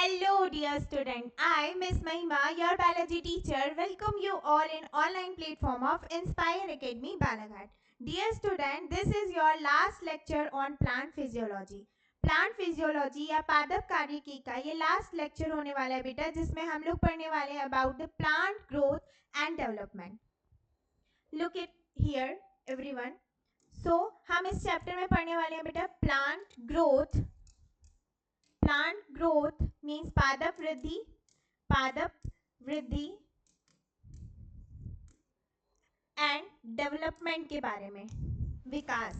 Hello dear student, I Miss Mahima, your biology teacher, welcome you all in online platform of Inspire Academy Balaghat. Dear student, this is your last lecture on plant physiology. Plant physiology या पादप कार्यकी का ये last lecture होने वाला है बेटा, जिसमें हम लोग पढ़ने वाले हैं about the plant growth and development. Look it here everyone. So हम इस चैप्टर में पढ़ने वाले हैं बेटा plant growth. Plant growth means पादप वृद्धि एंड डेवलपमेंट के बारे में, विकास.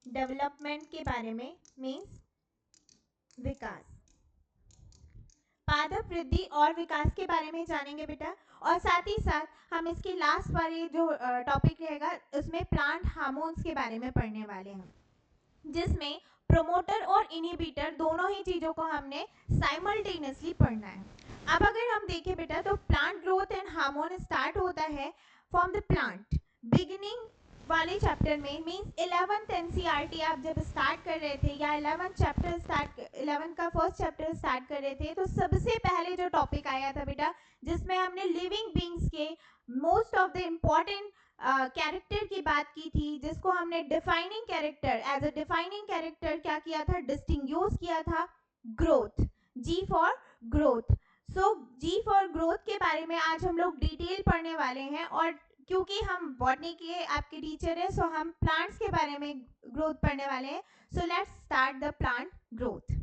डेवलपमेंट के बारे में मीन्स विकास. पादप वृद्धि और विकास के बारे में जानेंगे बेटा, और साथ ही साथ हम इसके लास्ट वाले जो टॉपिक रहेगा उसमें प्लांट हार्मोन्स के बारे में पढ़ने वाले हैं, जिसमें प्रोमोटर और इनहिबिटर दोनों ही चीजों को हमने साइमल्टेनियसली पढ़ना है. अब अगर हम देखें बेटा तो plant growth and hormone start होता है फ्रॉम द प्लांट. बिगिनिंग वाले चैप्टर में मींस 11th एनसीईआरटी आप जब स्टार्ट कर रहे थे या 11 का फर्स्ट चैप्टर स्टार्ट कर रहे थे, तो सबसे पहले जो टॉपिक आया था बेटा, जिसमें हमने लिविंग बींग्स के most of the important character की बात की थी, जिसको हमने defining character as a defining character क्या किया था, डिस्टिंग्यूश किया था, growth. G for growth. So G for growth के बारे में आज हम लोग डिटेल पढ़ने वाले हैं, और क्योंकि हम बॉटनी के आपके टीचर हैं, सो हम प्लांट्स के बारे में ग्रोथ पढ़ने वाले हैं. So let's start the plant growth.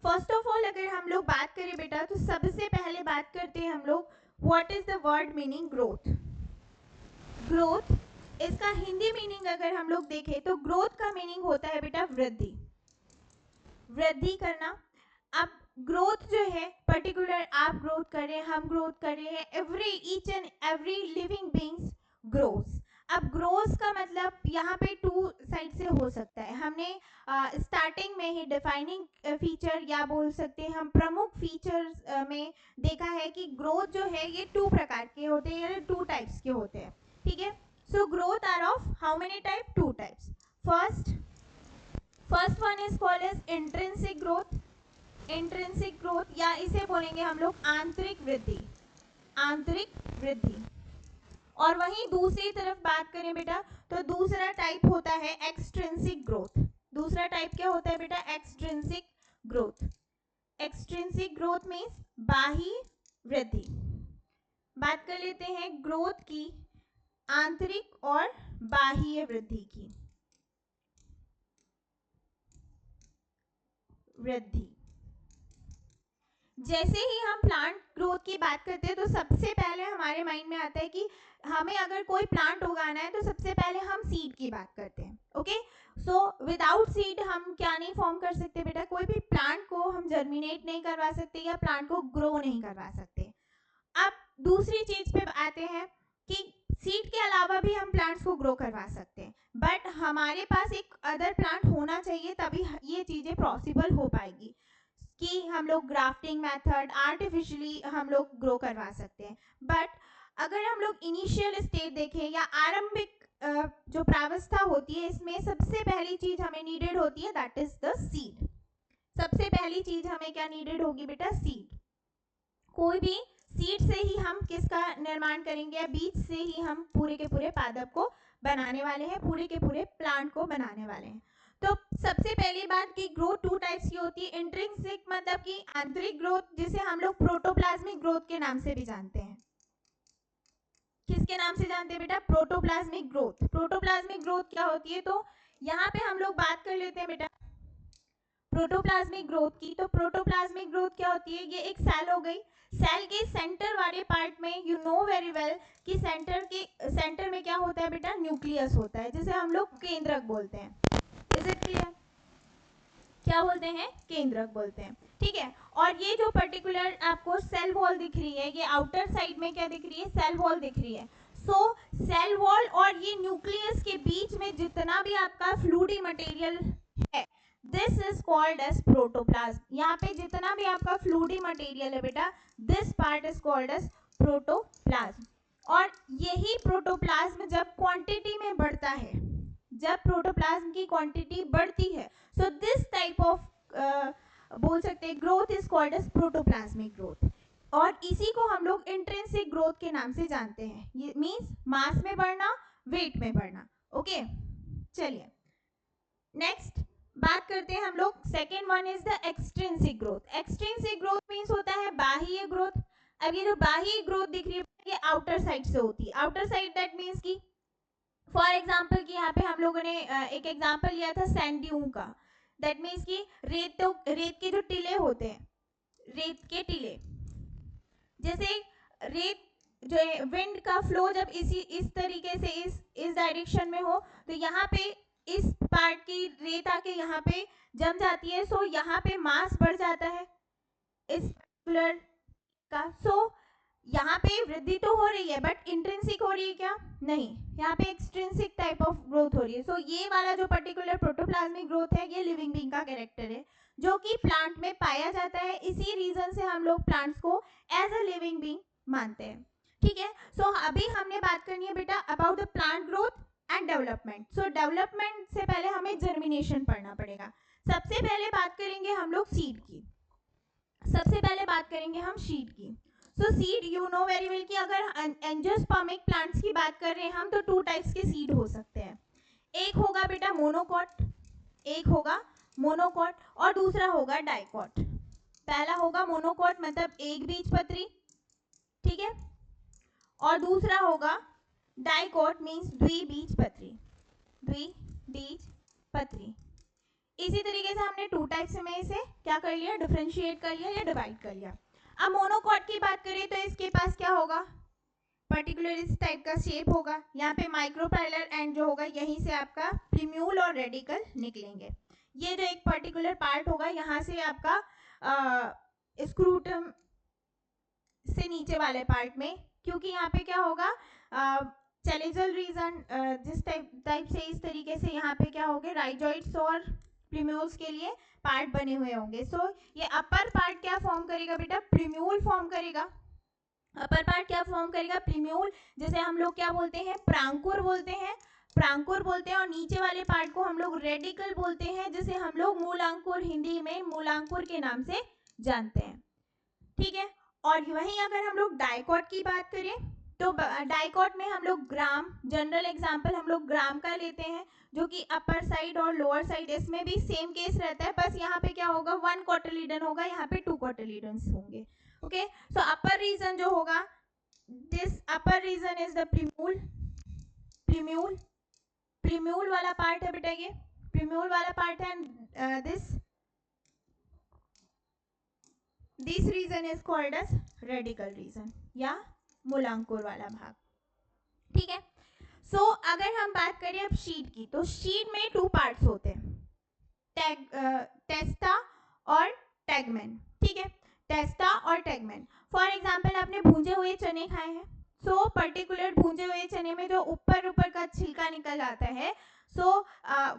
First of all अगर हम लोग बात करें बेटा, तो सबसे पहले बात करते हैं हम लोग what is the word meaning growth. Growth, इसका हिंदी मीनिंग अगर हम लोग देखें तो ग्रोथ का मीनिंग होता है बेटा वृद्धि, वृद्धि करना. अब ग्रोथ जो है पर्टिकुलर आप ग्रोथ कर रहे हैं, हम ग्रोथ कर रहे हैं, every each and every living beings grows. अब ग्रोथ का मतलब यहाँ पे टू साइड से हो सकता है. हमने स्टार्टिंग में ही डिफाइनिंग फीचर या बोल सकते हैं हम प्रमुख फीचर्स में देखा है कि ग्रोथ जो है ये टू प्रकार के होते हैं, टू टाइप्स के होते हैं. ठीक है. So growth are of how many type, two types. First one is called as intrinsic growth. Intrinsic growth या इसे बोलेंगे हम लोग आंतरिक वृद्धि, आंतरिक वृद्धि. और वहीं दूसरी तरफ बात करें बेटा तो दूसरा टाइप होता है एक्सट्रिंसिक ग्रोथ. दूसरा टाइप क्या होता है बेटा, extrinsic growth. Extrinsic growth means बाह्य वृद्धि. बात कर लेते हैं ग्रोथ की आंतरिक और बाह्य वृद्धि की. वृद्धि, जैसे ही हम प्लांट ग्रोथ की बात करते हैं तो सबसे पहले हमारे माइंड में आता है कि हमें अगर कोई प्लांट उगाना है तो सबसे पहले हम सीड की बात करते हैं. ओके. सो विदाउट सीड हम क्या नहीं फॉर्म कर सकते बेटा, कोई भी प्लांट को हम जर्मिनेट नहीं करवा सकते या प्लांट को ग्रो नहीं करवा सकते. अब दूसरी चीज पे आते हैं कि सीड के अलावा भी हम प्लांट्स को ग्रो करवा सकते हैं, बट हमारे पास एक अदर प्लांट होना चाहिए, तभी ये चीजें पॉसिबल हो पाएगी कि हम लोग ग्राफ्टिंग मेथड आर्टिफिशियली हम लोग ग्रो करवा सकते हैं. बट अगर हम लोग इनिशियल स्टेज देखें या आरंभिक जो प्रावस्था होती है, इसमें सबसे पहली चीज हमें नीडेड होती है, दैट इज द सीड. सबसे पहली चीज हमें क्या नीडेड होगी बेटा, सीड. कोई भी सीड से ही हम किसका निर्माण करेंगे, बीज से ही हम पूरे के पूरे पादप को बनाने वाले हैं, पूरे के पूरे प्लांट को बनाने वाले हैं. तो सबसे पहली बात कि ग्रोथ टू टाइप्स की होती है. इंट्रिंसिक मतलब कि आंतरिक ग्रोथ, जिसे हम लोग प्रोटोप्लाज्मिक ग्रोथ के नाम से भी जानते हैं. किसके नाम से जानते हैं बेटा, प्रोटोप्लाज्मिक ग्रोथ. प्रोटोप्लाज्मिक ग्रोथ क्या होती है, तो यहाँ पे हम लोग बात कर लेते हैं बेटा प्रोटोप्लाज्मिक ग्रोथ की. तो प्रोटोप्लाज्मिक ग्रोथ क्या होती है, ये एक सेल हो गई. सेल के सेंटर वाले पार्ट में यू नो वेरी वेल कि सेंटर में क्या होता है बेटा, न्यूक्लियस होता है, जिसे हम लोग केंद्रक बोलते हैं. इज इट क्लियर, क्या बोलते हैं, केंद्रक बोलते हैं. ठीक है. और ये जो पर्टिकुलर आपको सेल वॉल दिख रही है, ये आउटर साइड में क्या दिख रही है, सेल वॉल दिख रही है. सो सेल वॉल और ये न्यूक्लियस के बीच में जितना भी आपका फ्लूइडी मटेरियल है, this is called as protoplasm. यहाँ पे जितना भी आपका फ्लूइडी मटेरियल है बेटा, this part is called as protoplasm. और यही प्रोटोप्लाज्म जब क्वांटिटी में बढ़ता है, जब प्रोटोप्लाज्म की क्वांटिटी बढ़ती है, सो दिस टाइप ऑफ बोल सकते हैं growth is called as protoplasmic growth, और इसी को हम लोग इंट्रिंसिक ग्रोथ के नाम से जानते हैं। ये मींस मास में बढ़ना, वेट में बढ़ना। ओके, चलिए नेक्स्ट बात करते हैं हम लोग। Second one is the extrinsic growth. Extrinsic growth means होता है बाह्य ग्रोथ। अब ये जो बाह्य ग्रोथ दिख रही है ये आउटर साइड से होती है। आउटर साइड दैट मींस की फॉर एग्जाम्पल कि यहाँ पे हम लोगों ने एक एग्जाम्पल लिया था सैंड ड्यून का। दैट मीन्स कि रेत के जो टीले होते हैं, रेत के टीले, जैसे रेत जो विंड का फ्लो जब इस तरीके से इस डायरेक्शन में हो तो यहाँ पे इस पार्ट की रेत आके यहाँ पे जम जाती है, सो यहाँ पे मास बढ़ जाता है इस पर्टिकुलर का। सो यहाँ पे वृद्धि तो हो रही है बट इंट्रिंसिक हो रही है क्या? नहीं, यहाँ पे एक्सट्रिंसिक टाइप ऑफ ग्रोथ हो रही है। सो ये वाला जो पर्टिकुलर प्रोटोप्लाज्मिक ग्रोथ है ये लिविंग बीइंग का कैरेक्टर है जो कि प्लांट में पाया जाता है। इसी रीजन से हम लोग प्लांट्स को एज अ लिविंग बीइंग मानते हैं। ठीक है, सो अभी हमने बात करनी है बेटा about the plant growth and development. So development से पहले हमें जर्मिनेशन पढ़ना पड़ेगा। सबसे पहले बात करेंगे हम लोग सीड की। सबसे पहले बात करेंगे हम सीड की। सो seed you know very well कि अगर एंजियोस्पर्मिक प्लांट्स की बात कर रहे हैं हम तो टू टाइप्स के सीड हो सकते हैं। एक होगा बेटा मोनोकॉट, एक होगा मोनोकॉट और दूसरा होगा डाइकॉट। पहला होगा मोनोकॉट मतलब एक बीजपत्री, ठीक है, और दूसरा होगा डाइकॉट मींस द्विबीजपत्री, द्विबीजपत्री। इसी तरीके से हमने टू टाइप्स में इसे क्या कर लिया, डिफरेंशिएट कर लिया या डिवाइड कर लिया। अब मोनोकॉट की बात करें तो इसके पास क्या होगा, पर्टिकुलर इस टाइप का शेप होगा। यहाँ पे माइक्रोपैरेलल एंड जो होगा यहीं से आपका प्रीम्यूल और रेडिकल निकलेंगे। ये जो एक पर्टिकुलर पार्ट होगा यहाँ से आपका स्क्रूटम से नीचे वाले पार्ट में, क्योंकि यहाँ पे क्या होगा चैलेजल रीजन जिस टाइप से इस तरीके से यहाँ पे क्या होंगे राइजोइड्स और प्रीम्यूल्स के लिए पार्ट बने हुए होंगे। सो ये अपर पार्ट क्या फॉर्म करेगा बेटा, प्रीम्यूल फॉर्म करेगा। अपर पार्ट क्या फॉर्म करेगा, प्रीम्यूल, जैसे हम लोग क्या बोलते हैं प्रांकुर बोलते हैं, प्रांकुर बोलते हैं। और नीचे वाले पार्ट को हम लोग रेडिकल बोलते हैं, जिसे हम लोग मूलांकुर, हिंदी में मूलांकुर के नाम से जानते हैं। ठीक है, और वहीं अगर हम लोग डाइकॉट की बात करें तो डाइकॉट में हम लोग ग्राम, जनरल एग्जांपल हम लोग ग्राम का लेते हैं, जो कि अपर साइड और लोअर साइड इसमें भी सेम केस रहता है, बस यहाँ पे क्या होगा 1 कोटिलीडन होगा, यहाँ पे 2 कोटिलीडन्स होंगे। ओके, सो अपर रीजन जो होगा, this upper region is the plumule, plumule, plumule वाला पार्ट है बेटा, ये प्रीम्यूल वाला पार्ट है। And this region is called as radicle region या मूलांकुर वाला भाग। ठीक है, सो अगर हम बात करें अब शीट की, तो शीट में 2 पार्ट्स होते हैं, टेस्टा और टैगमेन। ठीक है, टेस्टा और टैगमेन। फॉर एग्जांपल आपने भूंजे हुए चने खाए हैं, सो पर्टिकुलर भूंजे हुए चने में जो ऊपर का छिलका निकल आता है, सो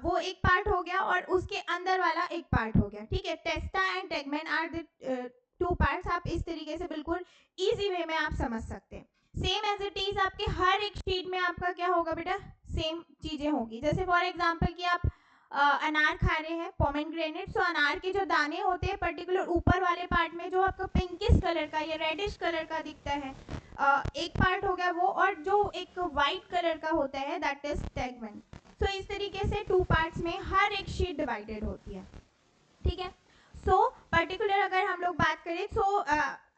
वो एक पार्ट हो गया और उसके अंदर वाला एक पार्ट हो गया। ठीक है, टेस्टा and tegmen are the 2 parts. आप इस तरीके से बिल्कुल इजी वे में आप समझ सकते हैं। सेम एज इट इज आपके हर एक शीट में आपका क्या होगा बेटा, सेम चीजें होगी। जैसे फॉर एग्जांपल कि आप अनार खा रहे हैं, पोमेग्रेनेट, सो अनार के जो दाने होते हैं पर्टिकुलर ऊपर वाले पार्ट में जो आपको पिंकिश कलर का या रेडिश कलर का दिखता है, एक पार्ट हो गया वो, और जो एक वाइट कलर का होता है दैट इज टैगमेन। सो इस तरीके से 2 पार्ट्स में हर एक शीट डिवाइडेड होती है। ठीक है, सो पर्टिकुलर अगर हम लोग बात करें, सो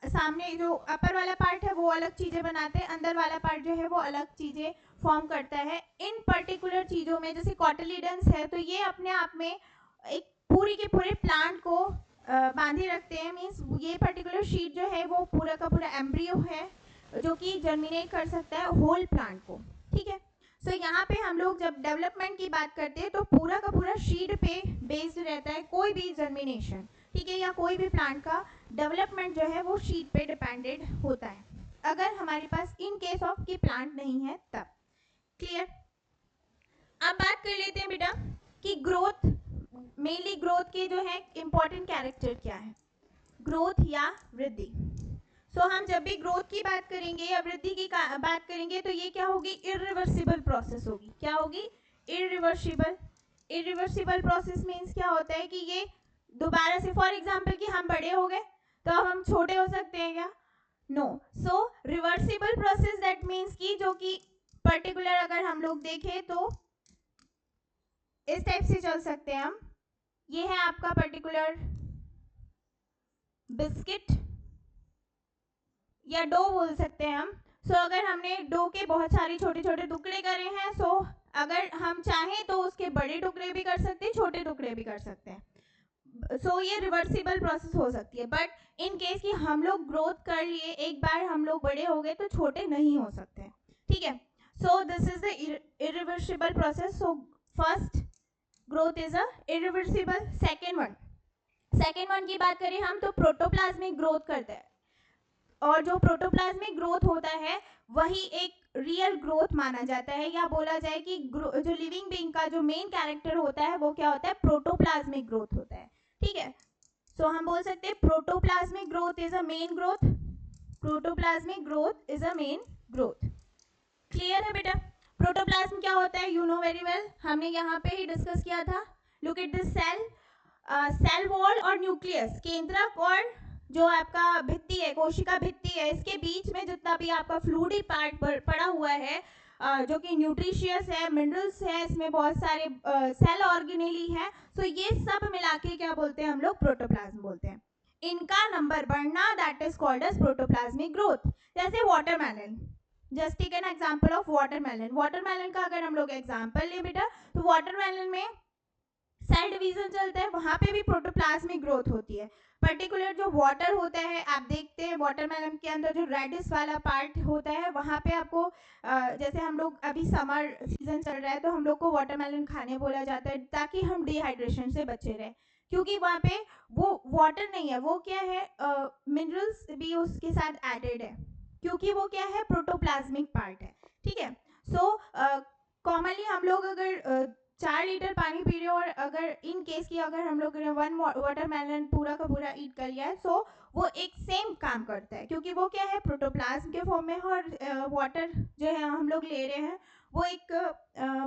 सामने जो अपर वाला पार्ट है वो अलग चीजें बनाते हैं, अंदर वाला पार्ट जो है वो अलग चीजें फॉर्म करता है। इन पर्टिकुलर चीजों में जैसे कॉटिलीडन्स है, तो ये अपने आप में एक पूरी के पूरे प्लांट को बांधे रखते हैं। मींस ये पर्टिकुलर शीट जो है वो पूरा का पूरा एम्ब्रियो है जो कि जर्मिनेट कर सकता है होल प्लांट को। ठीक है, सो यहाँ पे हम लोग जब डेवलपमेंट की बात करते हैं तो पूरा का पूरा शीट पे बेस्ड रहता है कोई भी जर्मिनेशन। ठीक है, या कोई भी प्लांट का डेवलपमेंट जो है वो शीट पे डिपेंडेड होता है, अगर हमारे पास इन केस ऑफ की प्लांट नहीं है तब। क्लियर? अब बात कर लेते हैं बेटा कि ग्रोथ, मेनली ग्रोथ के जो है इंपॉर्टेंट कैरेक्टर क्या है, ग्रोथ या वृद्धि। सो हम जब भी ग्रोथ की बात करेंगे या वृद्धि की बात करेंगे तो ये क्या होगी, इरिवर्सिबल प्रोसेस होगी। क्या होगी, इरिवर्सिबल। इरिवर्सिबल प्रोसेस मीन्स क्या होता है कि ये दोबारा से फॉर एग्जाम्पल कि हम बड़े हो गए तो अब हम छोटे हो सकते हैं क्या? No. So reversible process that means कि जो कि पर्टिकुलर अगर हम लोग देखें तो इस टाइप से चल सकते हैं हम. ये है आपका पर्टिकुलर बिस्किट या डो बोल सकते हैं हम. सो अगर हमने डो के बहुत सारे छोटे छोटे टुकड़े करे हैं, सो अगर हम चाहें तो उसके बड़े टुकड़े भी कर सकते हैं, छोटे टुकड़े भी कर सकते हैं. सो ये रिवर्सिबल प्रोसेस हो सकती है. बट इन केस कि हम लोग ग्रोथ कर लिए, एक बार हम लोग बड़े हो गए तो छोटे नहीं हो सकते. ठीक है. So this is the irreversible process. So first growth is a irreversible. Second one की बात करें हम तो प्रोटोप्लाज्मिक ग्रोथ करते हैं. और जो प्रोटोप्लाज्मिक ग्रोथ होता है वही एक रियल ग्रोथ माना जाता है, या बोला जाए कि जो लिविंग बीइंग का जो मेन कैरेक्टर होता है वो क्या होता है? प्रोटोप्लाज्मिक ग्रोथ होता है. ठीक है. सो हम बोल सकते हैं protoplasmic growth is a main growth. Protoplasmic growth is a main growth. Clear है बेटा? प्रोटोप्लाज्म क्या होता है? यू नो वेरी वेल, हमने यहाँ पे ही डिस्कस किया था. Look at this cell. Cell wall और न्यूक्लियस, केंद्रक और जो आपका भित्ति है, कोशिका भित्ति है, इसके बीच में जितना भी आपका फ्लूइडी पार्ट पड़ा हुआ है, जो कि न्यूट्रिशियस है, मिनरल्स है, इसमें बहुत सारे सेल ऑर्गेनेली है. तो ये सब मिला के क्या बोलते हैं हम लोग? प्रोटोप्लाज्म बोलते हैं. इनका नंबर बढ़ना that is called as protoplasmic growth. जैसे watermelon, just take an example of watermelon. Watermelon का अगर हम लोग एग्जांपल ले बेटा, तो वाटरमेलन में सेल डिवीजन चलता है, वहां पे भी प्रोटोप्लाज्मिक ग्रोथ होती है. पर्टिकुलर जो वाटर होता है, आप देखते हैं वाटरमेलन के अंदर जो रेडिस वाला पार्ट होता है, वहां पे आपको जैसे हम लोग अभी समर सीजन चल रहा है तो हम लोग को वाटरमेलन खाने बोला जाता है ताकि हम डिहाइड्रेशन से बचे रहे, क्योंकि वहाँ पे वो वाटर नहीं है, वो क्या है, मिनरल्स भी उसके साथ एडेड है, क्योंकि वो क्या है? प्रोटोप्लाज्मिक पार्ट है. ठीक है. सो कॉमनली हम लोग अगर 4 लीटर पानी पी रहे हो और अगर इन केस की अगर हम लोग ने 1 वाटरमेलन पूरा का पूरा ईट कर लिया है, सो वो एक सेम काम करता है, क्योंकि वो क्या है? प्रोटोप्लाज्म के फॉर्म में, और वाटर जो है हम लोग ले रहे हैं वो एक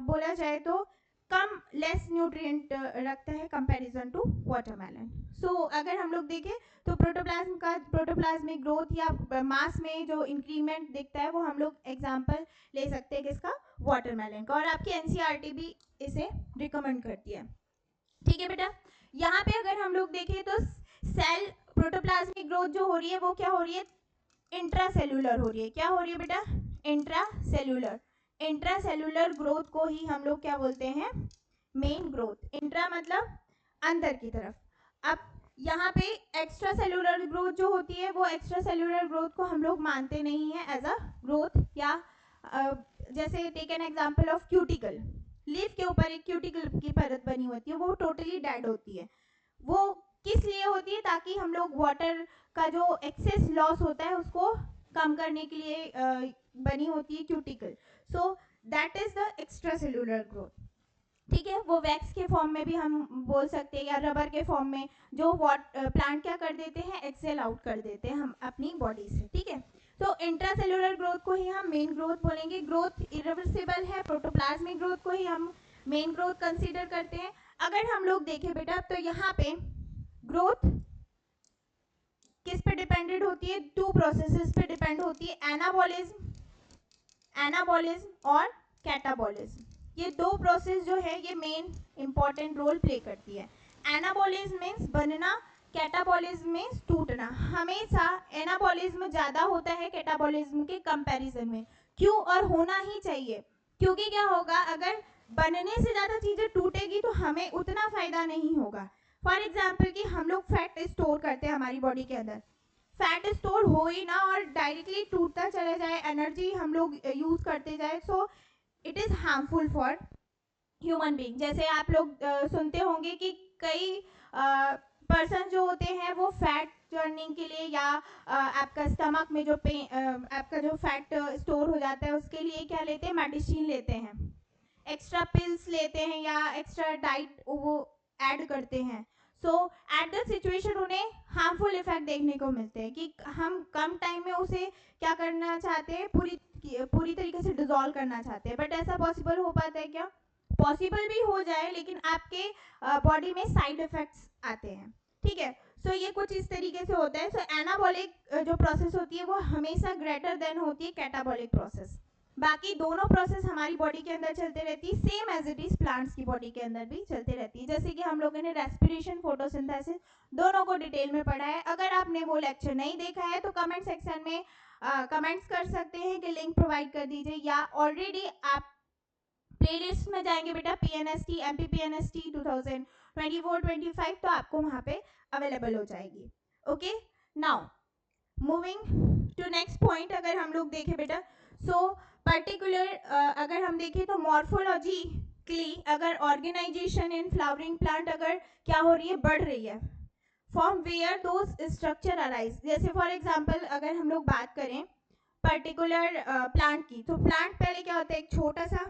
बोला जाए तो कम लेस न्यूट्रिएंट रखता है कंपैरिजन टू वाटरमेलन. सो अगर हम लोग देखें तो प्रोटोप्लाज्म का प्रोटोप्लाज्मिक ग्रोथ या मास में जो इंक्रीमेंट दिखता है वो हम लोग एग्जांपल ले सकते हैं किसका? वाटरमेलन का. और आपकी एनसीईआरटी भी इसे रिकमेंड करती है. ठीक है बेटा. यहाँ पे अगर हम लोग देखें तो सेल प्रोटोप्लाज्मिक ग्रोथ जो हो रही है वो क्या हो रही है? इंट्रासेल्यूलर हो रही है. क्या हो रही है बेटा? इंट्रासेल्यूलर. इंट्रासेल्यूलर ग्रोथ को ही हम लोग क्या बोलते हैं? Main growth. इंट्रा मतलब अंदर की तरफ. अब यहाँ पे एक्स्ट्रा सेल्यूलर ग्रोथ जो होती है वो एक्स्ट्रा सेल्यूलर ग्रोथ को हम लोग मानते नहीं है एज अ ग्रोथ. या जैसे take an example of cuticle. Leaf के ऊपर एक क्यूटिकल की परत बनी होती है, वो टोटली डेड होती है. वो किस लिए होती है? ताकि हम लोग वाटर का जो एक्सेस लॉस होता है उसको कम करने के लिए बनी होती है cuticle. So that is the extra cellular growth. ठीक है. वो वैक्स के फॉर्म में भी हम बोल सकते हैं, या रबर के फॉर्म में जो प्लांट क्या कर देते हैं? एक्सेल आउट कर देते हैं हम अपनी बॉडी से. ठीक है. तो इंट्रासेल्यूलर ग्रोथ को ही हम मेन ग्रोथ बोलेंगे. ग्रोथ इरिवर्सिबल है, प्रोटोप्लाज्मिक ग्रोथ को ही हम मेन ग्रोथ कंसीडर करते हैं. अगर हम लोग देखें बेटा तो यहाँ पे ग्रोथ किस पे डिपेंडेंट होती है? 2 प्रोसेसेस पे डिपेंड होती है, एनाबॉलिज्म और कैटाबॉलिज्म. ये 2 प्रोसेस जो है ये मेन इंपॉर्टेंट रोल प्ले करती है. एनाबॉलिज्म मीन्स बनना, कैटाबॉलिज्म मीन्स टूटना. हमेशा एनाबॉलिज्म ज़्यादा होता है कैटाबॉलिज्म के कंपैरिजन में. क्यों? और होना ही चाहिए, क्योंकि क्या होगा? अगर बनने से ज़्यादा चीज़ें टूटेगी तो हमें उतना फ़ायदा नहीं होगा. फॉर एग्जाम्पल कि हम लोग फैट स्टोर करते हैं हमारी बॉडी के अंदर, फैट स्टोर हो ही ना और डायरेक्टली टूटता चला जाए, एनर्जी हम लोग यूज करते जाए, so it is harmful for human being. जैसे आप लोग सुनते होंगे कि कई पर्सन जो होते हैं वो फैट बर्निंग के लिए या आपका स्टमक में जो आपका जो फैट स्टोर हो जाता है उसके लिए क्या लेते हैं? मेडिसिन लेते हैं, एक्स्ट्रा पिल्स लेते हैं, या एक्स्ट्रा डाइट वो ऐड करते हैं. सो एट द सिचुएशन उन्हें हार्मफुल इफेक्ट देखने को मिलते हैं कि हम कम टाइम में उसे क्या करना चाहते हैं? पूरी तरीके से डिसॉल्व करना चाहते हैं. बट ऐसा पॉसिबल हो पाता है क्या? पॉसिबल भी हो जाए, लेकिन आपके बॉडी में साइड इफेक्ट्स आते हैं, ठीक है। सो ये कुछ इस तरीके से होता है। सो एनाबॉलिक जो प्रोसेस होती है वो हमेशा ग्रेटर देन होती है कैटाबॉलिक प्रोसेस। बाकी दोनों प्रोसेस हमारी बॉडी के अंदर चलते रहती है, same as it is plants की बॉडी के अंदर भी चलते रहती है। जैसे कि हम लोगों ने रेस्पिरेशन, फोटोसिंथेसिस दोनों को डिटेल में पढ़ा है। अगर आपने वो लेक्चर नहीं देखा है तो कमेंट सेक्शन में कमेंट्स कर सकते हैं कि लिंक प्रोवाइड कर दीजिए, या ऑलरेडी आप प्लेलिस्ट में जाएंगे बेटा पीएनएसटी एमपीपीएनएसटी 2024-25 तो आपको वहां पे अवेलेबल हो जाएगी। Okay, now moving to next point. अगर हम लोग देखें बेटा, सो पर्टिकुलर अगर हम देखें तो मॉर्फोलॉजिकली अगर ऑर्गेनाइजेशन इन फ्लावरिंग प्लांट अगर क्या हो रही है, बढ़ रही है, from where those structure arise. जैसे फॉर एग्जांपल अगर हम लोग बात करें पर्टिकुलर प्लांट की, तो प्लांट पहले क्या होता है, एक छोटा सा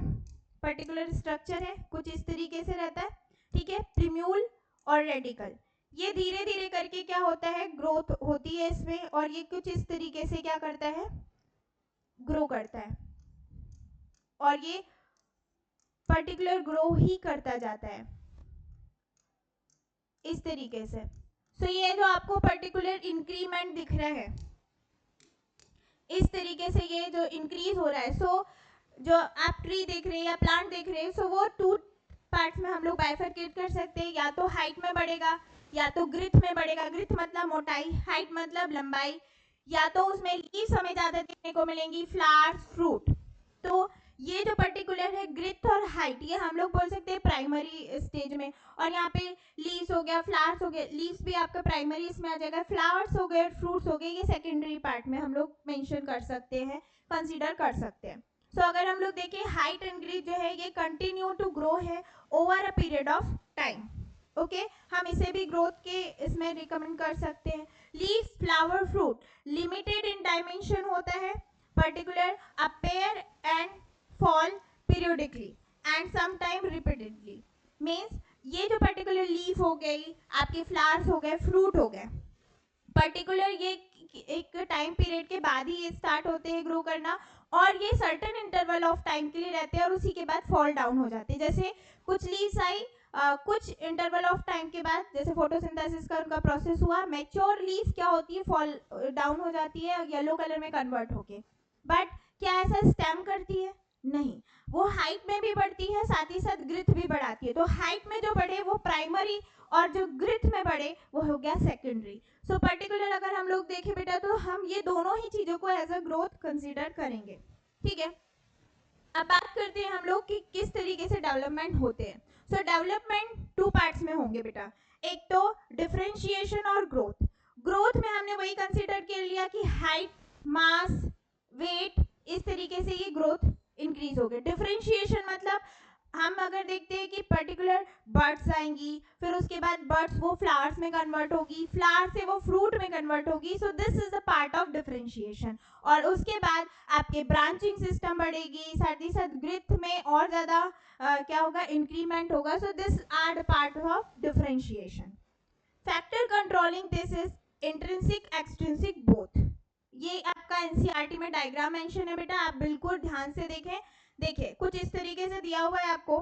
पर्टिकुलर स्ट्रक्चर है, कुछ इस तरीके से रहता है, ठीक है, प्रिम्यूल और रेडिकल। ये धीरे धीरे करके क्या होता है, ग्रोथ होती है इसमें, और ये कुछ इस तरीके से क्या करता है, ग्रो करता है, और ये पर्टिकुलर ग्रो ही करता जाता है इस तरीके से। सो ये जो आपको पर्टिकुलर इंक्रीमेंट दिख रहा है, इस तरीके से ये जो इंक्रीज हो रहा है, सो जो आप ट्री देख रहे हैं या प्लांट देख रहे हैं, सो वो टू पार्ट्स में हम लोग बाइफरकेट कर सकते हैं, या तो हाइट में बढ़ेगा या तो ग्रिथ में बढ़ेगा। ग्रिथ मतलब मोटाई, हाइट मतलब लंबाई, या तो उसमें लीव्स हमें ज्यादा देखने को मिलेंगी, फ्लावर्स, फ्रूट। तो ये जो पर्टिकुलर है ग्रिथ और हाइट, ये हम लोग बोल सकते हैं प्राइमरी स्टेज में, और यहाँ पे लीव्स हो गया, फ्लावर्स हो गए, लीव्स भी आपका प्राइमरी इसमें आ जाएगा, फ्लावर्स हो गए, फ्रूट्स हो गए, ये सेकेंडरी पार्ट में हम लोग मेंशन कर सकते हैं, कंसीडर कर सकते हैं। सो अगर हम लोग देखें हाइट एंड ग्रिथ जो है ये कंटिन्यू टू ग्रो है over a period of time. Okay, हम इसे भी ग्रोथ के इसमें रिकमेंड कर सकते हैं। लीव्स, फ्लावर, फ्रूट लिमिटेड इन डायमेंशन होता है, particular appear and fall periodically and sometime repeatedly. Means ये जो पर्टिकुलर लीफ हो गई, आपके फ्लावर्स हो गए, फ्रूट हो गए, पर्टिकुलर ये एक टाइम पीरियड के बाद ही ये स्टार्ट होते हैं ग्रो करना, और ये सर्टेन इंटरवल ऑफ टाइम के लिए रहते हैं और उसी के बाद फॉल डाउन हो जाते हैं। जैसे कुछ लीव्स आई कुछ इंटरवल ऑफ टाइम के बाद, जैसे फोटोसिंथेसिस का उनका प्रोसेस हुआ, मैच्योर लीव्स क्या होती है, फॉल डाउन हो जाती है येलो कलर में कन्वर्ट होके। बट क्या ऐसा स्टेम करती है? नहीं, वो हाइट में भी बढ़ती है, साथ ही साथ ग्रिथ भी बढ़ाती है। तो हाइट में जो बढ़े वो प्राइमरी, और जो ग्रिथ में बढ़े वो हो गया सेकेंडरी। सो पर्टिकुलर अगर हम लोग देखें बेटा तो हम ये दोनों ही चीजों को एज अ ग्रोथ कंसीडर करेंगे, ठीक है। अब बात करते हैं हम लोग कि किस तरीके से डेवलपमेंट होते हैं। सो डेवलपमेंट टू पार्ट्स में होंगे बेटा, एक तो डिफरेंशिएशन और ग्रोथ। ग्रोथ में हमने वही कंसीडर कर लिया कि हाइट, मास, वेट, इस तरीके से ये ग्रोथ इंक्रीज हो गई। डिफरेंशिएशन मतलब हम अगर देखते हैं कि पर्टिकुलर बर्ड्स आएंगी, फिर उसके बाद बर्ड्स वो फ्लावर्स में कन्वर्ट होगी, फ्लावर से वो फ्रूट में कन्वर्ट होगी, सो this is the part of differentiation. और उसके बाद आपके ब्रांचिंग सिस्टम बढ़ेगी, साथ ही साथ ग्रिथ में और ज्यादा क्या होगा, इंक्रीमेंट होगा। So this are the part of differentiation. Factor controlling this is intrinsic, extrinsic, both. ये आपका एनसीईआरटी में डायग्राम मेंशन है बेटा, आप बिल्कुल ध्यान से देखें। देखिए कुछ इस तरीके से दिया हुआ है आपको,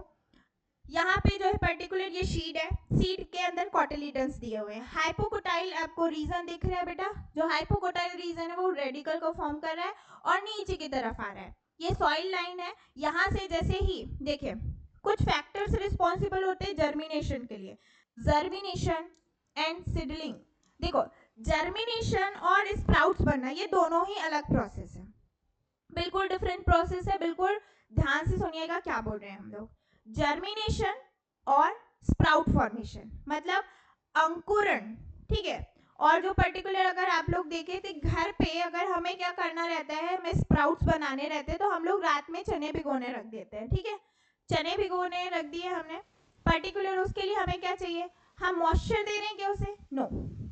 यहाँ पे जो है पर्टिकुलर ये शीट है, शीट के अंदर कोटिलीडन्स दिए हुए हैं। हाइपोकोटाइल आपको रीजन दिख रहा है बेटा, जो हाइपोकोटाइल रीजन है वो रेडिकल को फॉर्म कर रहा है और नीचे की तरफ आ रहा है। ये सॉइल लाइन है, यहाँ से जैसे ही देखिए कुछ फैक्टर्स रिस्पॉन्सिबल होते हैं जर्मिनेशन के लिए, जर्मिनेशन एंड सीडलिंग। देखो जर्मिनेशन और स्प्राउट्स बनना ये दोनों ही अलग प्रोसेस है, बिल्कुल डिफरेंट प्रोसेस है। बिल्कुल ध्यान से सुनिएगा क्या बोल रहे हैं हम लोग। जर्मिनेशन और स्प्राउट फॉर्मेशन मतलब अंकुरण, ठीक है। और जो पर्टिकुलर अगर आप लोग देखें तो घर पे अगर हमें क्या करना रहता है, हमें स्प्राउट्स बनाने रहते हैं तो हम लोग रात में चने भिगोने रख देते हैं, ठीक है। चने भिगोने रख दिए हमने, पर्टिकुलर उसके लिए हमें क्या चाहिए, हम मॉइस्चर दे रहे हैं क्या उसे? नो,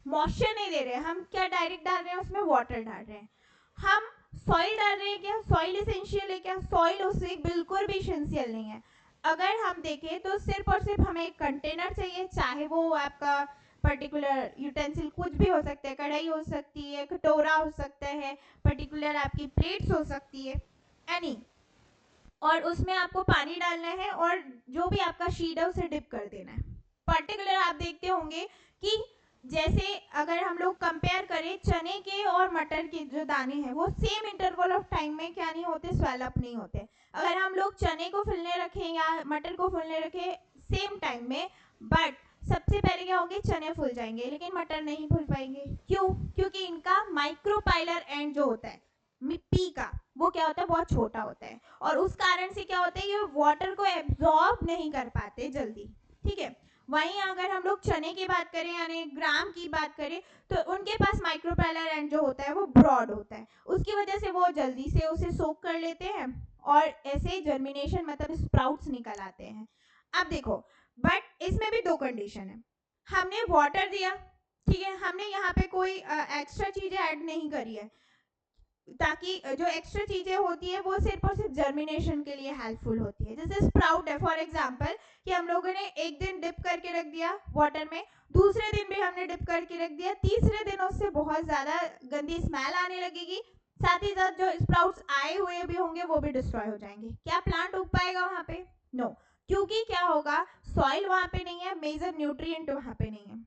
मॉइस्चर नहीं दे रहे हैं हम, क्या डायरेक्ट डाल रहे हैं उसमें, वाटर डाल रहे हैं। हम सॉइल डाल रहे हैं क्या? सॉइल एसेंशियल है क्या? सॉइल उससे बिल्कुल भी एसेंशियल नहीं है। अगर हम देखें तो सिर्फ और सिर्फ हमें एक कंटेनर चाहिए, चाहे वो आपका पर्टिकुलर यूटेंसिल कुछ भी हो सकता है, कढ़ाई हो सकती है, कटोरा हो सकता है, पर्टिकुलर आपकी प्लेट्स हो सकती है, एनी और उसमें आपको पानी डालना है और जो भी आपका शीट है उसे डिप कर देना है। पर्टिकुलर आप देखते होंगे कि जैसे अगर हम लोग कंपेयर करें चने के और मटर के जो दाने हैं वो सेम इंटरवल ऑफ टाइम में क्या नहीं होते, स्वेल अप नहीं होते। अगर हम लोग चने को फूलने रखें या मटर को फूलने रखें सेम टाइम में, बट सबसे पहले क्या होंगे, चने फूल जाएंगे लेकिन मटर नहीं फूल पाएंगे। क्यों? क्योंकि इनका माइक्रोपाइलर एंड जो होता है मिट्टी का, वो क्या होता है, बहुत छोटा होता है और उस कारण से क्या होता है, ये वाटर को एब्जॉर्ब नहीं कर पाते जल्दी। ठीक है, वहीं अगर हम लोग चने की बात करें यानी ग्राम की बात करें तो उनके पास माइक्रोपाइलर एंड जो होता है वो ब्रॉड होता है, उसकी वजह से वो जल्दी से उसे सोक कर लेते हैं और ऐसे जर्मिनेशन मतलब स्प्राउट्स निकल आते हैं। अब देखो, बट इसमें भी दो कंडीशन है। हमने वाटर दिया, ठीक है, हमने यहाँ पे कोई एक्स्ट्रा चीजें ऐड नहीं करी है, ताकि जो एक्स्ट्रा चीजें होती है वो सिर्फ और सिर्फ जर्मिनेशन के लिए हेल्पफुल होती है। जैसे स्प्राउट है फॉर एग्जांपल, कि हम लोगों ने एक दिन डिप करके रख दिया वाटर में, दूसरे दिन भी हमने डिप करके रख दिया, तीसरे दिन उससे बहुत ज्यादा गंदी स्मेल आने लगेगी, साथ ही साथ जो स्प्राउट्स आए हुए भी होंगे वो भी डिस्ट्रॉय हो जाएंगे। क्या प्लांट उग पाएगा वहां पे? नो, क्योंकि क्या होगा, सॉइल वहां पे नहीं है, मेजर न्यूट्रिएंट वहां पे नहीं है।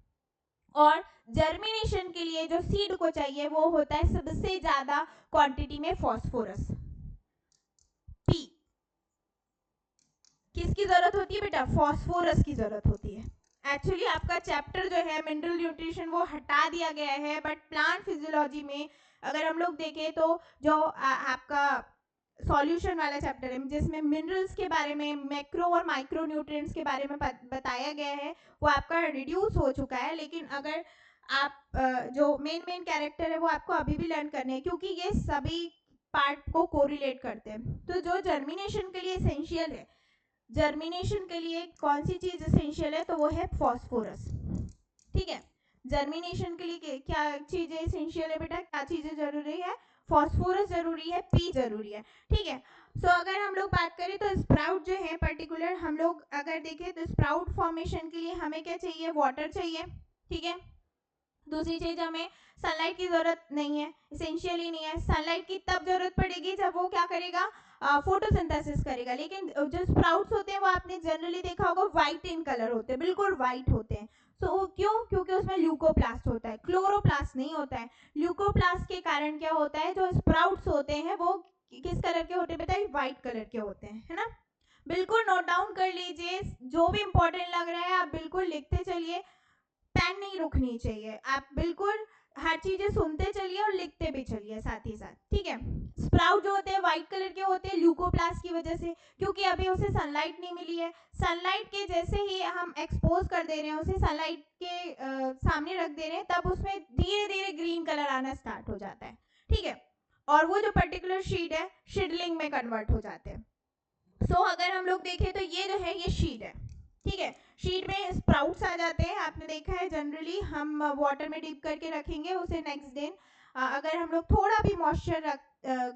और जर्मिनेशन के लिए जो सीड को चाहिए वो होता है सबसे ज्यादा क्वांटिटी में फॉस्फोरस, पी। किसकी जरूरत होती है बेटा? फॉस्फोरस की जरूरत होती है। एक्चुअली आपका चैप्टर जो है मिनरल न्यूट्रिशन वो हटा दिया गया है, बट प्लांट फिजियोलॉजी में अगर हम लोग देखें तो जो आपका सॉल्यूशन वाला चैप्टर है जिसमें मिनरल्स के बारे में, मैक्रो और माइक्रो न्यूट्रिएंट्स के बारे में बताया गया है, वो आपका रिड्यूस हो चुका है। लेकिन अगर आप जो मेन कैरेक्टर है वो आपको अभी भी लर्न करने हैं, क्योंकि ये सभी पार्ट को कोरिलेट करते हैं। तो जो जर्मिनेशन के लिए एसेंशियल है, जर्मिनेशन के लिए कौन सी चीज एसेंशियल है, तो वो है फॉस्फोरस। ठीक है, जर्मिनेशन के लिए क्या चीजें एसेंशियल है बेटा, क्या चीजें जरूरी है? फॉस्फोरस जरूरी है, पी जरूरी है। ठीक है, सो अगर हम लोग बात करें तो स्प्राउट जो है पर्टिकुलर हम लोग अगर देखें तो स्प्राउट फॉर्मेशन के लिए हमें क्या चाहिए? वाटर चाहिए। ठीक है, दूसरी चीज हमें सनलाइट की जरूरत नहीं है, एसेंशियल ही नहीं है। सनलाइट की तब जरूरत पड़ेगी जब वो क्या करेगा? फोटोसिंथेसिस करेगा। लेकिन जो स्प्राउट्स होते हैं वो आपने जनरली देखा होगा व्हाइट इन कलर होते हैं, बिल्कुल व्हाइट होते हैं। तो क्यों? क्योंकि उसमें ल्यूकोप्लास्ट होता है, क्लोरोप्लास्ट नहीं होता है। ल्यूकोप्लास्ट के कारण क्या होता है, जो स्प्राउट्स होते हैं वो किस कलर के होते हैं बेटा? व्हाइट कलर के होते हैं, है ना। बिल्कुल नोट डाउन कर लीजिए, जो भी इंपॉर्टेंट लग रहा है आप बिल्कुल लिखते चलिए, पेन नहीं रुकनी चाहिए, आप बिल्कुल हर चीजें सुनते चलिए और लिखते भी चलिए साथ ही साथ। ठीक है, स्प्राउट जो होते हैं व्हाइट कलर के होते हैं ल्यूकोप्लास्ट की वजह से, क्योंकि अभी उसे सनलाइट नहीं मिली है। सनलाइट के जैसे ही हम एक्सपोज कर दे रहे हैं उसे, सनलाइट के सामने रख दे रहे हैं, तब उसमें धीरे धीरे ग्रीन कलर आना स्टार्ट हो जाता है। ठीक है, और वो जो पर्टिकुलर शीट है शिडलिंग में कन्वर्ट हो जाते हैं। सो अगर हम लोग देखें तो ये जो है ये शीट है। ठीक है, शीट में स्प्राउट्स आ जाते हैं, आपने देखा है जनरली हम वाटर में डिप करके रखेंगे उसे, नेक्स्ट दिन अगर हम लोग थोड़ा भी मॉइस्चर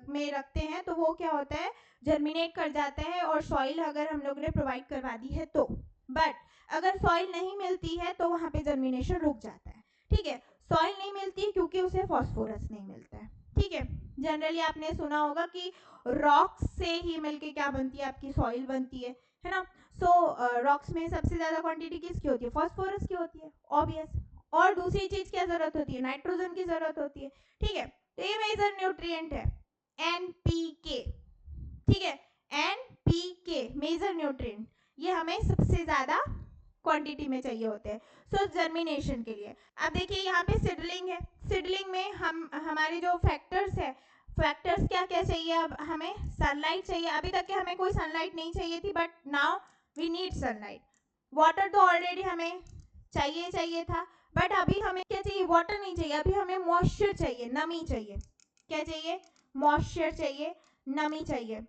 में रखते हैं तो वो क्या होता है, जर्मिनेट कर जाता है, और सॉइल अगर हम लोग ने प्रोवाइड करवा दी है तो। बट अगर सॉइल नहीं मिलती है तो वहाँ पे जर्मिनेशन रुक जाता है। ठीक है, सॉइल नहीं मिलती क्योंकि उसे फॉस्फोरस नहीं मिलता है। ठीक है, जनरली आपने सुना होगा कि रॉक्स से ही मिलके क्या बनती है, आपकी सॉइल बनती है ना। सो रॉक्स में सबसे ज्यादा क्वांटिटी किसकी होती है? फॉस्फोरस की होती है, ऑब्वियस। और दूसरी चीज क्या जरूरत होती है? नाइट्रोजन की जरूरत होती है। ठीक है, तो ये मेजर न्यूट्रिएंट है एनपीके। ठीक है, एनपीके मेजर न्यूट्रिएंट, ये हमें सबसे ज्यादा क्वांटिटी में चाहिए होते हैं सो जर्मिनेशन के लिए। अब देखिए यहाँ पे सीडलिंग है, सीडलिंग में हम हमारे जो फैक्टर्स है, फैक्टर्स क्या क्या चाहिए? अब हमें सनलाइट चाहिए, अभी तक के हमें कोई सनलाइट नहीं चाहिए थी, but now we need sunlight. Water तो ऑलरेडी हमें चाहिए था, बट अभी हमें क्या चाहिए? वाटर नहीं चाहिए, अभी हमें मॉइस्चर चाहिए, नमी चाहिए। क्या चाहिए? मॉइस्चर चाहिए, नमी चाहिए।